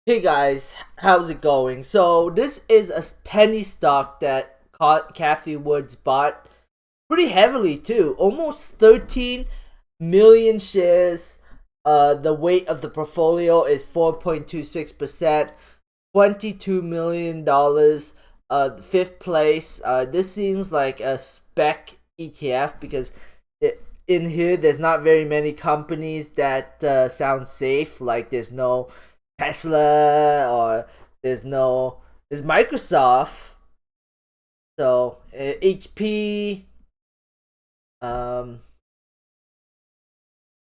Hey guys, how's it going? So this is a penny stock that Cathie Woods bought pretty heavily too, almost 13 million shares. The weight of the portfolio is 4.26%, $22 million. Fifth place. This seems like a spec ETF because in here there's not very many companies that sound safe. Like there's no Tesla or there's Microsoft. So HP, um,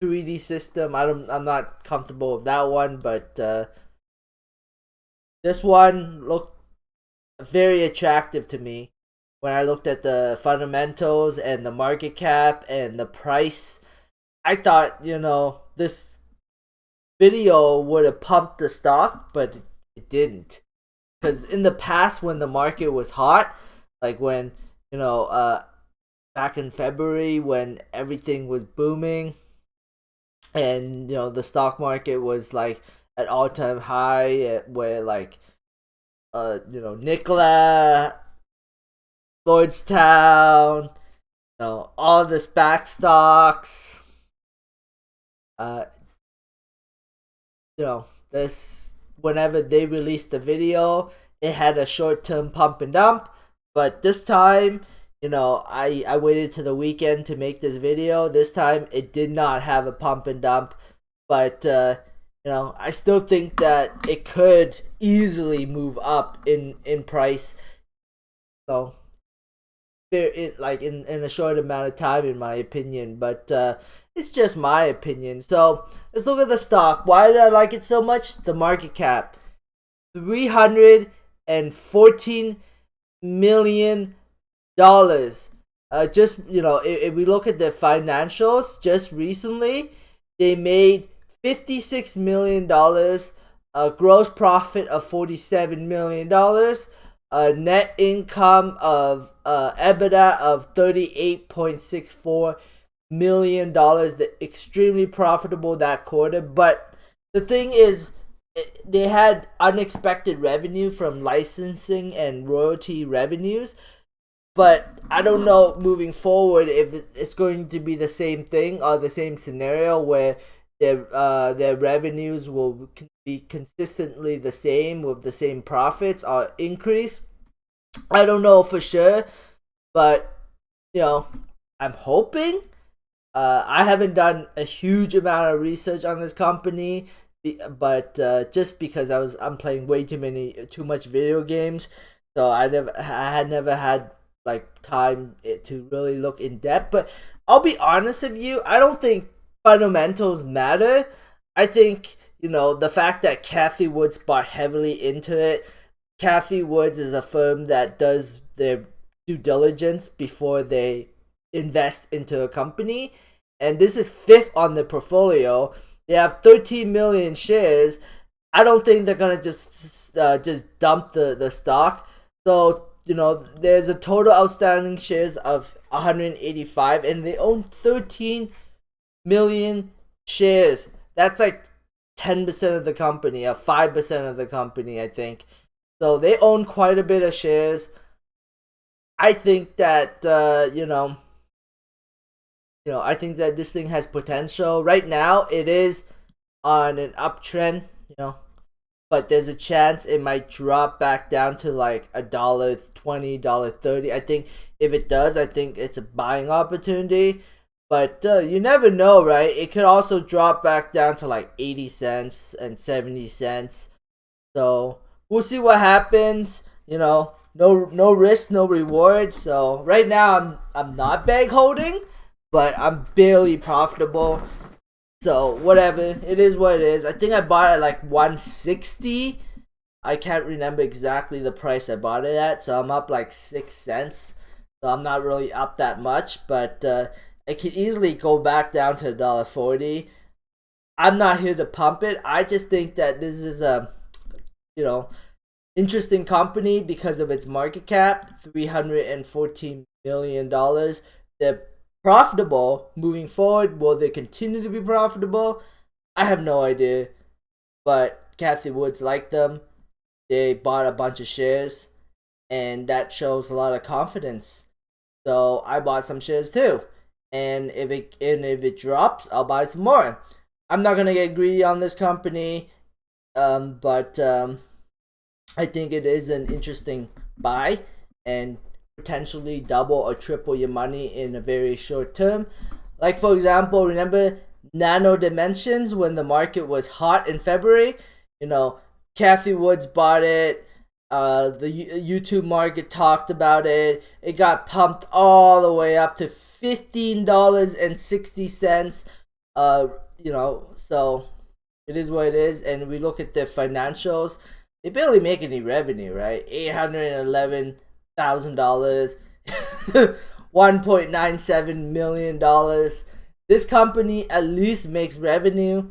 3D system. I'm not comfortable with that one, but this one looked very attractive to me when I looked at the fundamentals and the market cap and the price. I thought this video would have pumped the stock, but it didn't. Because in the past, when the market was hot, like when you know, uh, back in February when everything was booming, and the stock market was like at all time high, where like Nikola, Lordstown, all the SPAC stocks, uh, this whenever they released the video, it had a short term pump and dump. But this time, I waited to the weekend to make this video. This time it did not have a pump and dump, but I still think that it could easily move up in price. So in a short amount of time, in my opinion, but it's just my opinion. So let's look at the stock. Why did I like it so much? The market cap, $314 million. Just if we look at the financials, just recently they made $56 million, a gross profit of $47 million, a net income of EBITDA of $38.64 million. Extremely profitable that quarter. But the thing is, they had unexpected revenue from licensing and royalty revenues. But I don't know moving forward if it's going to be the same thing or the same scenario where their revenues will be consistently the same with the same profits or increase. I don't know for sure, but you know, I'm hoping. I haven't done a huge amount of research on this company, but just because I'm playing way too much video games, so I had never had like time to really look in depth. But I'll be honest with you, I don't think fundamentals matter. I think the fact that Cathie Woods bought heavily into it. Cathie Woods is a firm that does their due diligence before they invest into a company, and this is fifth on the portfolio. They have 13 million shares. I don't think they're gonna just dump the stock. So there's a total outstanding shares of 185, and they own 13 million shares. That's like 10% of the company, or 5% of the company, I think. So they own quite a bit of shares. I think that I think that this thing has potential. Right now, it is on an uptrend. But there's a chance it might drop back down to like $1.20, $1.30. I think if it does, I think it's a buying opportunity. But you never know, right? It could also drop back down to like 80 cents and 70 cents. So we'll see what happens. No risk, no reward. So right now I'm not bag holding, but I'm barely profitable. So whatever, it is what it is. I think I bought it at like 160. I can't remember exactly the price I bought it at, so I'm up like 6 cents. So I'm not really up that much, but I could easily go back down to $1.40. I'm not here to pump it. I just think that this is a you know interesting company because of its market cap, $314 million. They're profitable moving forward. Will they continue to be profitable? I have no idea. But Cathie Woods liked them. They bought a bunch of shares, and that shows a lot of confidence. So I bought some shares too, and if it drops, I'll buy some more. I'm not gonna get greedy on this company, but I think it is an interesting buy and potentially double or triple your money in a very short term. Like, for example, remember Nano Dimensions when the market was hot in February? You know, Cathie Woods bought it. The YouTube market talked about it. It got pumped all the way up to $15.60. So it is what it is. And we look at the financials. They barely make any revenue, right? $811,000, $1.97 million. This company at least makes revenue.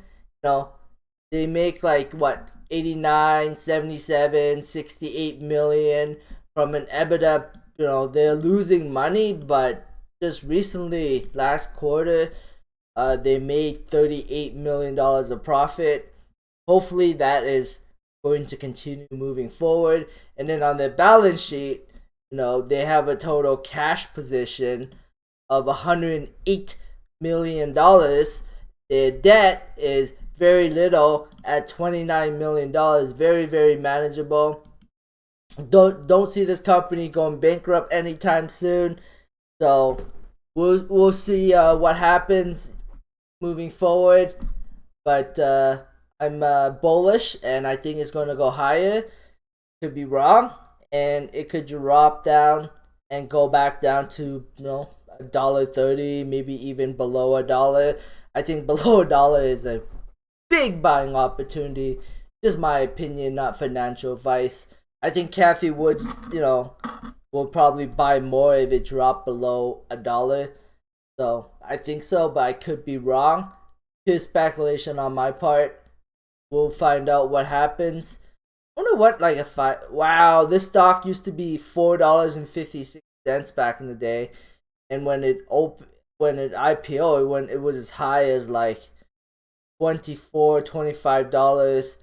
They make like what, 89, 77, 68 million from an EBITDA. They're losing money, but just recently, last quarter, they made $38 million of profit. Hopefully that is going to continue moving forward. And then on their balance sheet, they have a total cash position of $108 million. Their debt is very little at $29 million. Very, very manageable. Don't see this company going bankrupt anytime soon. So we'll see what happens moving forward. But I'm bullish, and I think it's going to go higher. Could be wrong, and it could drop down and go back down to $1.30, maybe even below $1. I think below $1 is a big buying opportunity. Just my opinion, not financial advice. I think Cathie Woods, will probably buy more if it dropped below $1. So I think so, but I could be wrong. Here's speculation on my part. We'll find out what happens. I wonder what wow, this stock used to be $4.56 back in the day, and when it IPO, it was as high as like $24, $25.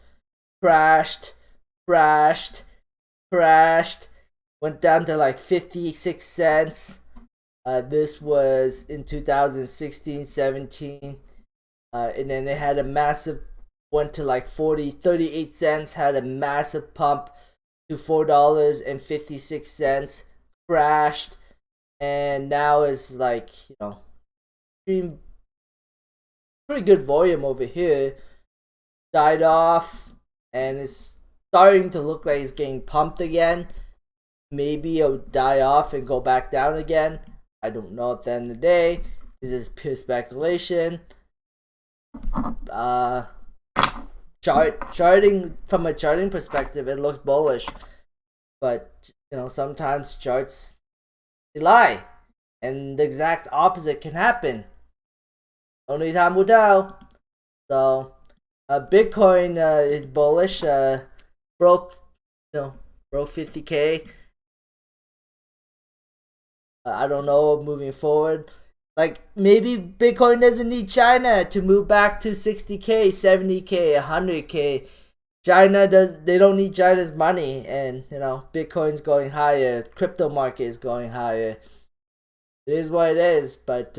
Crashed, went down to like 56 cents. This was in 2016, 17, and then it had a massive, went to like 38 cents, had a massive pump to $4.56, crashed, and now is like, pretty good volume over here, died off, and it's starting to look like it's getting pumped again. Maybe it'll die off and go back down again. I don't know at the end of the day. This is pure speculation. Charting, from a charting perspective, it looks bullish, but sometimes charts, they lie, and the exact opposite can happen. Only time will tell. So Bitcoin is bullish. Broke 50K. I don't know, moving forward. Like, maybe Bitcoin doesn't need China to move back to 60K, 70K, 100K. They don't need China's money, and Bitcoin's going higher, crypto market is going higher. It is what it is. But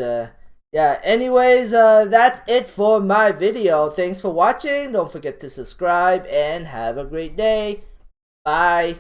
yeah, anyways, that's it for my video. Thanks for watching. Don't forget to subscribe, and have a great day. Bye.